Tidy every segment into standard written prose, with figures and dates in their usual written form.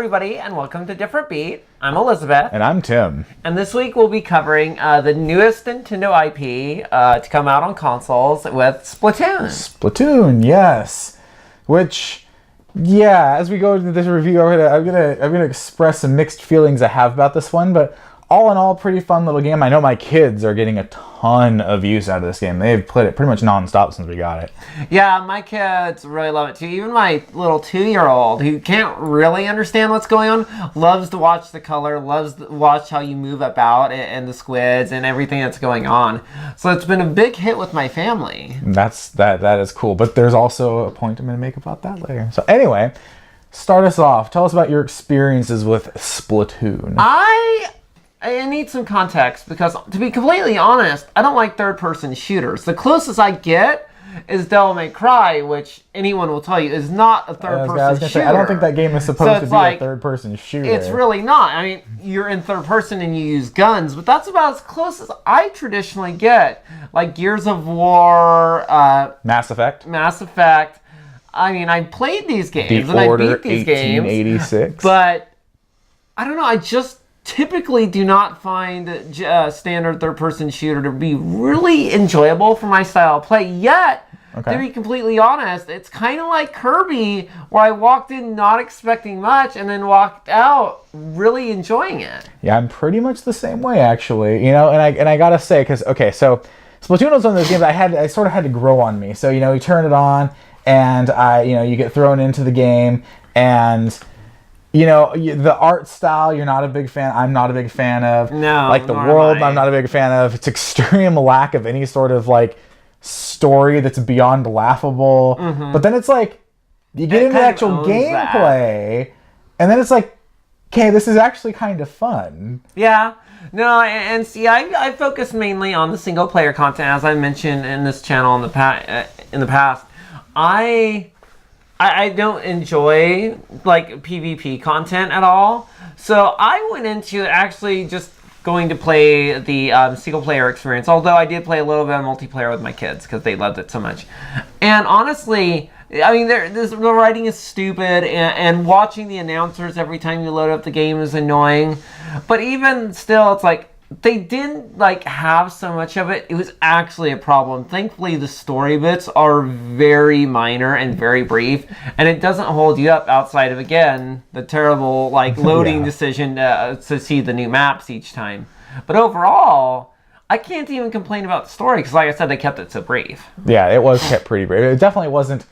everybody, and welcome to Different Beat. I'm Elizabeth. And I'm Tim. And this week we'll be covering the newest Nintendo IP to come out on consoles with Splatoon. Splatoon, yes. Which, yeah, as we go into this review, I'm gonna express some mixed feelings I have about this one, but all in all, pretty fun little game. I know my kids are getting a ton of use out of this game. They've played it pretty much non-stop since we got it. Yeah, my kids really love it too. Even my little 2-year-old, who can't really understand what's going on, loves to watch the color, loves to watch how you move about and the squids and everything that's going on. So it's been a big hit with my family. That is cool. But there's also a point I'm going to make about that later. So anyway, start us off. Tell us about your experiences with Splatoon. I need some context because, to be completely honest, I don't like third-person shooters. The closest I get is Devil May Cry, which anyone will tell you is not a third-person shooter. I don't think that game is supposed to be a third-person shooter. It's really not. I mean, you're in third person and you use guns, but that's about as close as I traditionally get. Like Gears of War, Mass Effect. I mean, I played these games The and Order I beat these games. 1886. But I don't know. I just typically do not find a standard third-person shooter to be really enjoyable for my style of play. Yet, to be completely honest, it's kind of like Kirby, where I walked in not expecting much and then walked out really enjoying it. Yeah, I'm pretty much the same way, actually. You know, and I gotta say, because so Splatoon was one of those games I sort of had to grow on me. So you turn it on, and you get thrown into the game, and the art style, you're not a big fan. I'm not a big fan of. No, like the world, I'm not a big fan of. It's extreme lack of any sort of story that's beyond laughable. Mm-hmm. But then it's you get into the actual gameplay, and then it's okay, this is actually kind of fun. Yeah. No, and see, I focus mainly on the single player content, as I mentioned in this channel in the past. I don't enjoy PvP content at all, so I went into actually just going to play the single player experience, although I did play a little bit of multiplayer with my kids because they loved it so much. And honestly, I mean, the writing is stupid, and watching the announcers every time you load up the game is annoying, but even still, it's they didn't have so much of it. It was actually a problem. Thankfully, the story bits are very minor and very brief, and it doesn't hold you up outside of, again, the terrible loading decision to see the new maps each time. But overall, I can't even complain about the story because, like I said, they kept it so brief. Yeah, it was kept pretty brief. It definitely wasn't.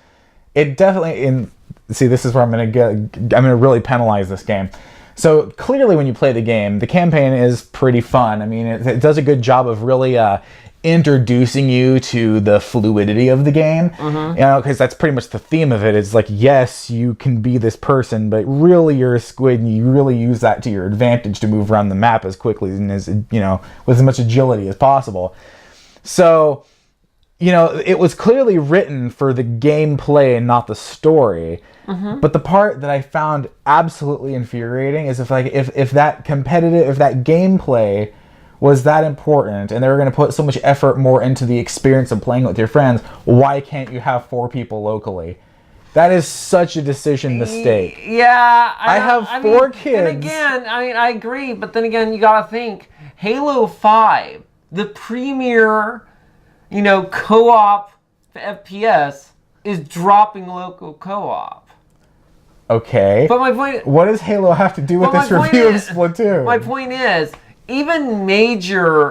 See, this is where I'm gonna really penalize this game. So clearly when you play the game, the campaign is pretty fun. I mean, it does a good job of really introducing you to the fluidity of the game. Mm-hmm. Because that's pretty much the theme of it. It's yes, you can be this person, but really you're a squid, and you really use that to your advantage to move around the map as quickly and as with as much agility as possible. So, it was clearly written for the gameplay and not the story. Mm-hmm. But the part that I found absolutely infuriating is if that gameplay was that important and they were going to put so much effort more into the experience of playing with your friends, why can't you have 4 people locally? That is such a decision mistake. Yeah. I have 4 kids. And again, I agree, but then again, you got to think, Halo 5, the premier, co-op FPS, is dropping local co-op. Okay. But my point... What does Halo have to do with this review of Splatoon? My point is, even major,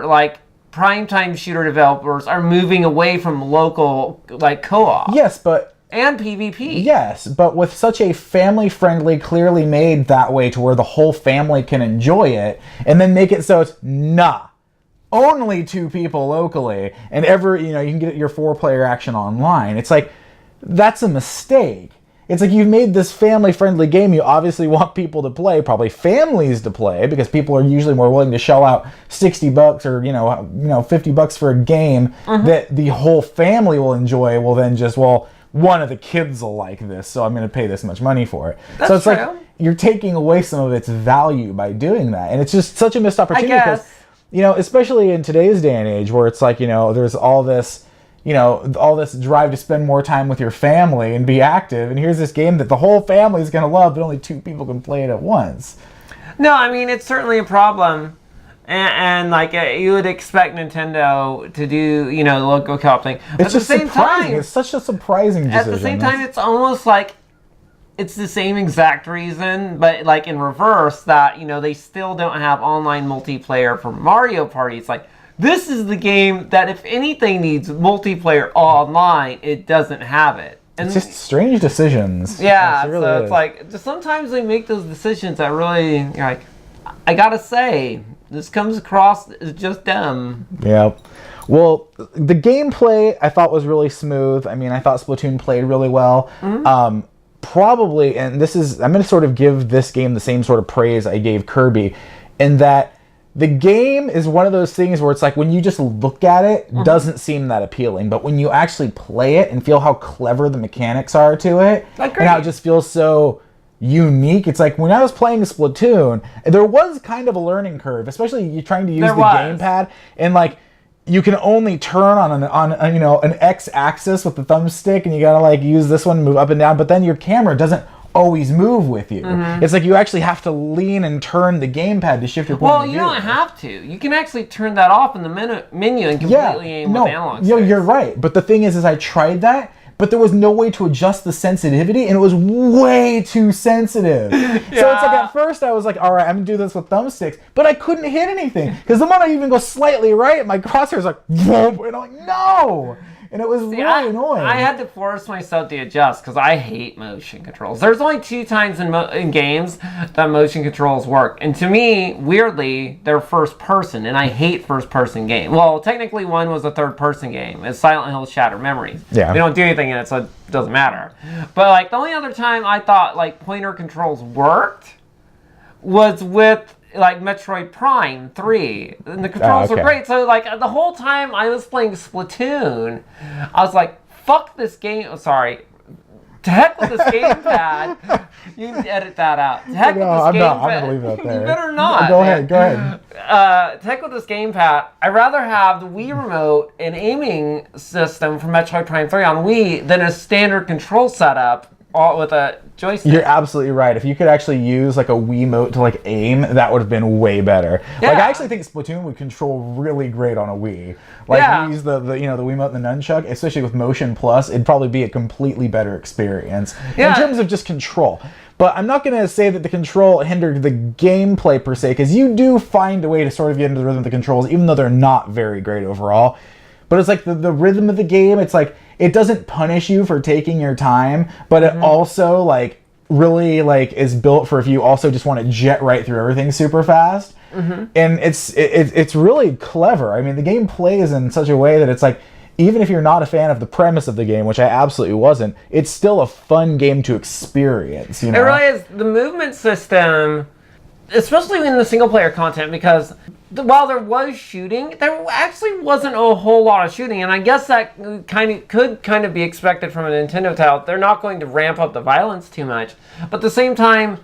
primetime shooter developers are moving away from local, co-op. Yes, but... And PvP. Yes, but with such a family-friendly, clearly made that way to where the whole family can enjoy it, and then make it so it's, only 2 people locally, and you can get your 4-player action online. It's that's a mistake. It's you've made this family-friendly game. You obviously want people to play, probably families to play, because people are usually more willing to shell out $60 or $50 for a game that the whole family will enjoy. Well, then one of the kids will like this, so I'm going to pay this much money for it. That's so it's true. You're taking away some of its value by doing that, and it's just such a missed opportunity. Because, especially in today's day and age, where it's there's all this. all this drive to spend more time with your family and be active, and here's this game that the whole family is going to love, but only 2 people can play it at once. No, I mean, it's certainly a problem. And like, you would expect Nintendo to do, the local co-op thing. It's just surprising. It's such a surprising decision. At the same time, it's almost like it's the same exact reason, but like in reverse, that, they still don't have online multiplayer for Mario Party. It's like, this is the game that, if anything, needs multiplayer online. It doesn't have it. And it's just strange decisions. Yeah, so it's like, just sometimes they make those decisions that really, you're like, I gotta say, this comes across as just dumb. Yeah. Well, the gameplay I thought was really smooth. I mean, I thought Splatoon played really well. Mm-hmm. Probably, and I'm going to sort of give this game the same sort of praise I gave Kirby, in that the game is one of those things where it's like, when you just look at it, mm-hmm. doesn't seem that appealing. But when you actually play it and feel how clever the mechanics are to it, and how it just feels so unique. It's like, when I was playing Splatoon, there was kind of a learning curve, especially you trying to use the gamepad, and like, you can only turn on an X-axis with the thumbstick, and you gotta like use this one, move up and down, but then your camera doesn't always move with you. Mm-hmm. It's like you actually have to lean and turn the gamepad to shift your point of view. Well, you don't have to. You can actually turn that off in the menu and completely aim with analog sticks. You're right. But the thing is I tried that, but there was no way to adjust the sensitivity, and it was way too sensitive. Yeah. So it's like, at first I was like, all right, I'm gonna do this with thumbsticks, but I couldn't hit anything, because the moment I even go slightly right, my crosshair's like, whoop, and I'm like, no! And it was really annoying. I had to force myself to adjust, because I hate motion controls. There's only 2 times in games that motion controls work. And to me, weirdly, they're first person, and I hate first person games. Well, technically one was a third person game. It's Silent Hill Shattered Memories. Yeah. We don't do anything in it, so it doesn't matter. But like, the only other time I thought like pointer controls worked was with like Metroid Prime 3, and the controls were great. So like, the whole time I was playing Splatoon, I was like, fuck this game. Oh, sorry. To heck with this gamepad. You can edit that out. To heck with this gamepad. I'm going to leave that there. You better not. Go ahead. To heck with this gamepad. I'd rather have the Wii remote and aiming system from Metroid Prime 3 on Wii than a standard control setup with a joystick. You're absolutely right. If you could actually use like a Wiimote to like aim, that would have been way better. Yeah. Like, I actually think Splatoon would control really great on a Wii. Like, use the Wiimote and the nunchuck, especially with Motion Plus, it'd probably be a completely better experience in terms of just control. But I'm not going to say that the control hindered the gameplay per se, because you do find a way to sort of get into the rhythm of the controls, even though they're not very great overall. But it's like the rhythm of the game, it's like, it doesn't punish you for taking your time, but it also like really like is built for if you also just want to jet right through everything super fast. Mm-hmm. And it's really clever. I mean, the game plays in such a way that it's like, even if you're not a fan of the premise of the game, which I absolutely wasn't, it's still a fun game to experience. You know? It really is. The movement system, especially in the single player content, because while there was shooting, there actually wasn't a whole lot of shooting, and I guess that could kind of be expected from a Nintendo title. They're not going to ramp up the violence too much, but at the same time,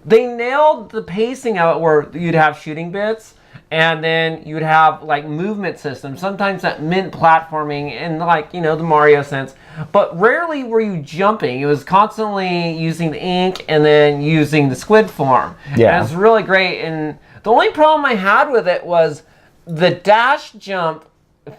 they nailed the pacing of it, where you'd have shooting bits, and then you'd have like movement systems. Sometimes that meant platforming in like, the Mario sense, but rarely were you jumping. It was constantly using the ink and then using the squid form. Yeah, and it's really great. And the only problem I had with it was the dash jump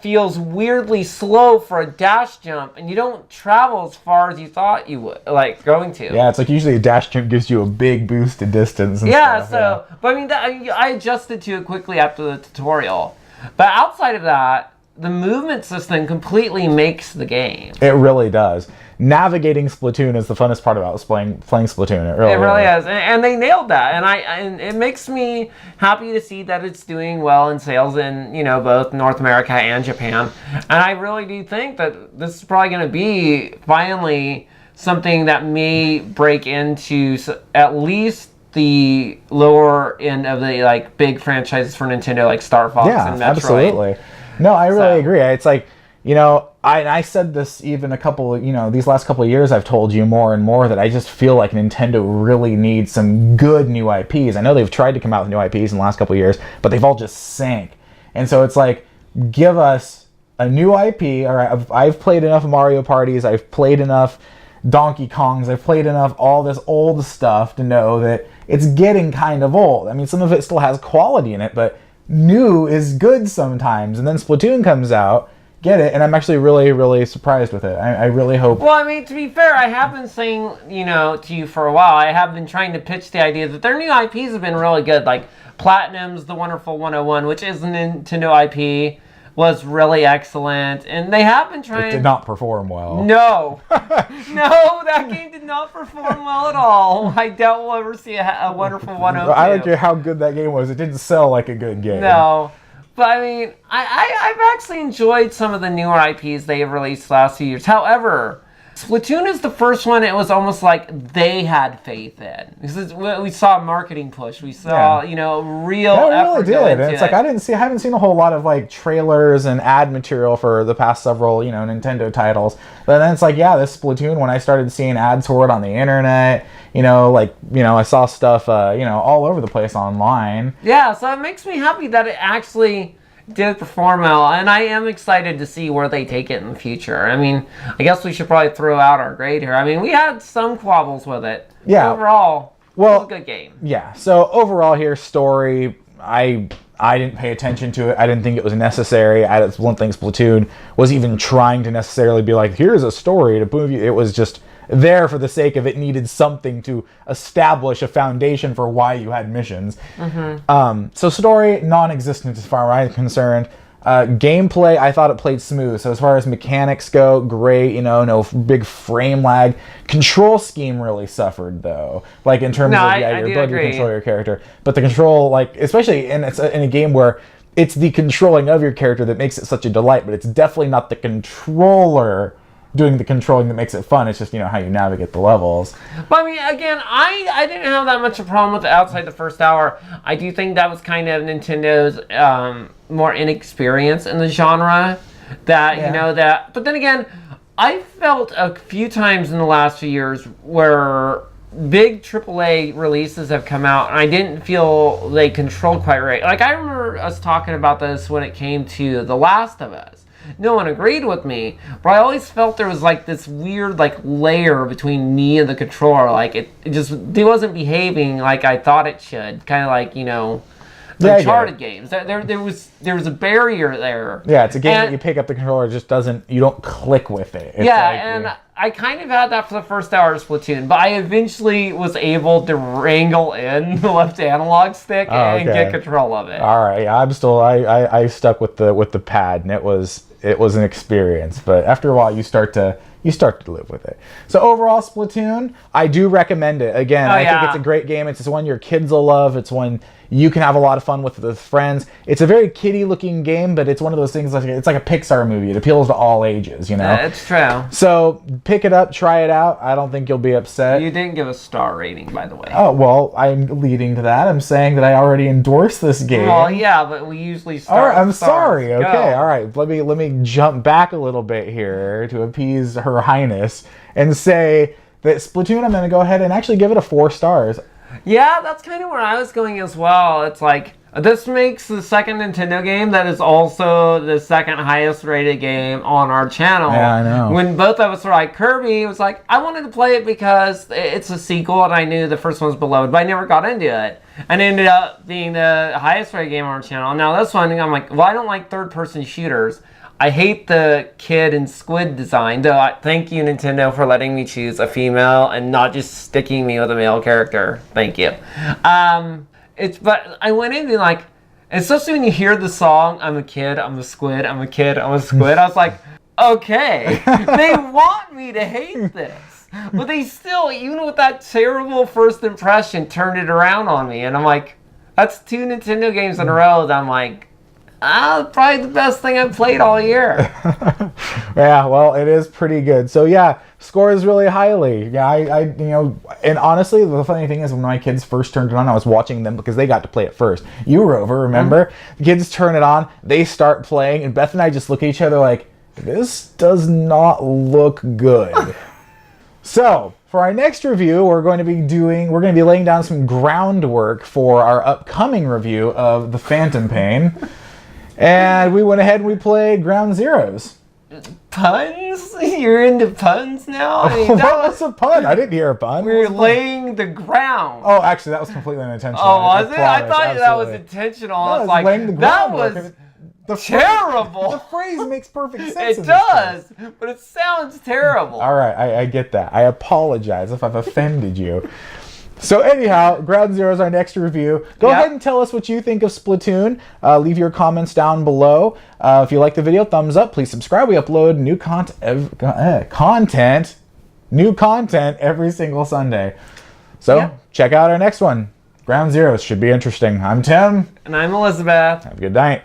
feels weirdly slow for a dash jump, and you don't travel as far as you thought you would, like going to. Yeah, it's like usually a dash jump gives you a big boost in distance and stuff. But I mean, I adjusted to it quickly after the tutorial. But outside of that, the movement system completely makes the game. It really does. Navigating Splatoon is the funnest part about playing Splatoon. It really is, and they nailed that. And it makes me happy to see that it's doing well in sales in both North America and Japan. And I really do think that this is probably going to be finally something that may break into at least the lower end of the like big franchises for Nintendo, like Star Fox and Metroid. Absolutely. No, I really agree. It's like, I said this even a couple, these last couple of years, I've told you more and more that I just feel like Nintendo really needs some good new IPs. I know they've tried to come out with new IPs in the last couple of years, but they've all just sank. And so it's like, give us a new IP. All right, I've played enough Mario parties. I've played enough Donkey Kongs. I've played enough all this old stuff to know that it's getting kind of old. I mean, some of it still has quality in it, but new is good sometimes. And then Splatoon comes out, get it, and I'm actually really, really surprised with it. I really hope. Well, I mean, to be fair, I have been saying, to you for a while, I have been trying to pitch the idea that their new IPs have been really good. Like Platinum's The Wonderful 101, which is a Nintendo IP, was really excellent, and they have been trying. It did not perform well. No, no, that game did not perform well at all. I doubt we'll ever see a Wonderful 102. I don't care how good that game was. It didn't sell like a good game. No, but I mean, I've actually enjoyed some of the newer IPs they have released last few years. However, Splatoon is the first one. It was almost like they had faith in. We saw a marketing push. We saw, real effort go into it. It's like I haven't seen a whole lot of like trailers and ad material for the past several, Nintendo titles. But then it's like, yeah, this Splatoon. When I started seeing ads for it on the internet, I saw stuff, all over the place online. Yeah, so it makes me happy that it actually did perform well, and I am excited to see where they take it in the future. I mean, I guess we should probably throw out our grade here. I mean, we had some quabbles with it. Yeah. Overall, it was a good game. Yeah. So overall here, story, I didn't pay attention to it. I didn't think it was necessary. That's one thing Splatoon was even trying to necessarily be like, here's a story to move you. It was just there for the sake of it needed something to establish a foundation for why you had missions. Mm-hmm. So story, non-existent as far as I'm concerned. Gameplay, I thought it played smooth. So as far as mechanics go, great, no big frame lag. Control scheme really suffered though. Like in terms of your ability to control your character. But the control, like, especially in a game where it's the controlling of your character that makes it such a delight, but it's definitely not the controller doing the controlling that makes it fun. It's just, how you navigate the levels. But I mean, again, I didn't have that much of a problem with it outside the first hour. I do think that was kind of Nintendo's more inexperience in the genre. But then again, I felt a few times in the last few years where big AAA releases have come out and I didn't feel they controlled quite right. Like, I remember us talking about this when it came to The Last of Us. No one agreed with me, but I always felt there was like this weird layer between me and the controller. Like it wasn't behaving like I thought it should. Kind of like the Uncharted games. There was a barrier there. Yeah, it's a game that you pick up the controller, it just doesn't. You don't click with it. It's I kind of had that for the first hour of Splatoon, but I eventually was able to wrangle in the left analog stick and get control of it. All right, I'm still I stuck with the pad, and it was an experience. But after a while, you start to live with it. So overall, Splatoon, I do recommend it. Again, I think it's a great game. It's one your kids will love. It's one you can have a lot of fun with friends. It's a very kiddie-looking game, but it's one of those things it's like a Pixar movie. It appeals to all ages, It's true. So pick it up, try it out. I don't think you'll be upset. You didn't give a star rating, by the way. Oh, well, I'm leading to that. I'm saying that I already endorsed this game. Well, yeah, but we usually start. All right, I'm sorry. Go. Okay, all right. Let me jump back a little bit here to appease Her Highness and say that Splatoon, I'm going to go ahead and actually give it a 4 stars. Yeah, that's kind of where I was going as well. It's like, this makes the second Nintendo game that is also the second highest rated game on our channel. Yeah, I know. When both of us were like, Kirby was like, I wanted to play it because it's a sequel and I knew the first one was beloved, but I never got into it. And it ended up being the highest rated game on our channel. Now this one, I'm like, well, I don't like third-person shooters. I hate the kid and squid design, though. Thank you, Nintendo, for letting me choose a female and not just sticking me with a male character. Thank you. But I went in and like, especially when you hear the song, I'm a kid, I'm a squid, I'm a kid, I'm a squid. I was like, okay, they want me to hate this. But they still, even with that terrible first impression, turned it around on me. And I'm like, that's 2 Nintendo games in a row that I'm like, probably the best thing I've played all year. Yeah, well, it is pretty good. So yeah, scores really highly. Yeah, and honestly, the funny thing is when my kids first turned it on, I was watching them because they got to play it first. You were over, remember? Mm-hmm. The kids turn it on, they start playing, and Beth and I just look at each other like, this does not look good. So, for our next review, we're going to be laying down some groundwork for our upcoming review of The Phantom Pain. And we went ahead and we played Ground Zeroes. Puns? You're into puns now? I mean, What was a pun? I didn't hear a pun. we're laying the ground. Oh, actually, that was completely unintentional. Oh, was it? I promise, thought that was absolutely. intentional. No, I was it's like, laying the that groundwork. was The terrible. The phrase makes perfect sense. It in this does, but it sounds terrible. All right, I get that. I apologize if I've offended you. So anyhow, Ground Zero is our next review. Go ahead and tell us what you think of Splatoon. Leave your comments down below. If you like the video, thumbs up. Please subscribe. We upload new content every single Sunday. So check out our next one. Ground Zero should be interesting. I'm Tim. And I'm Elizabeth. Have a good night.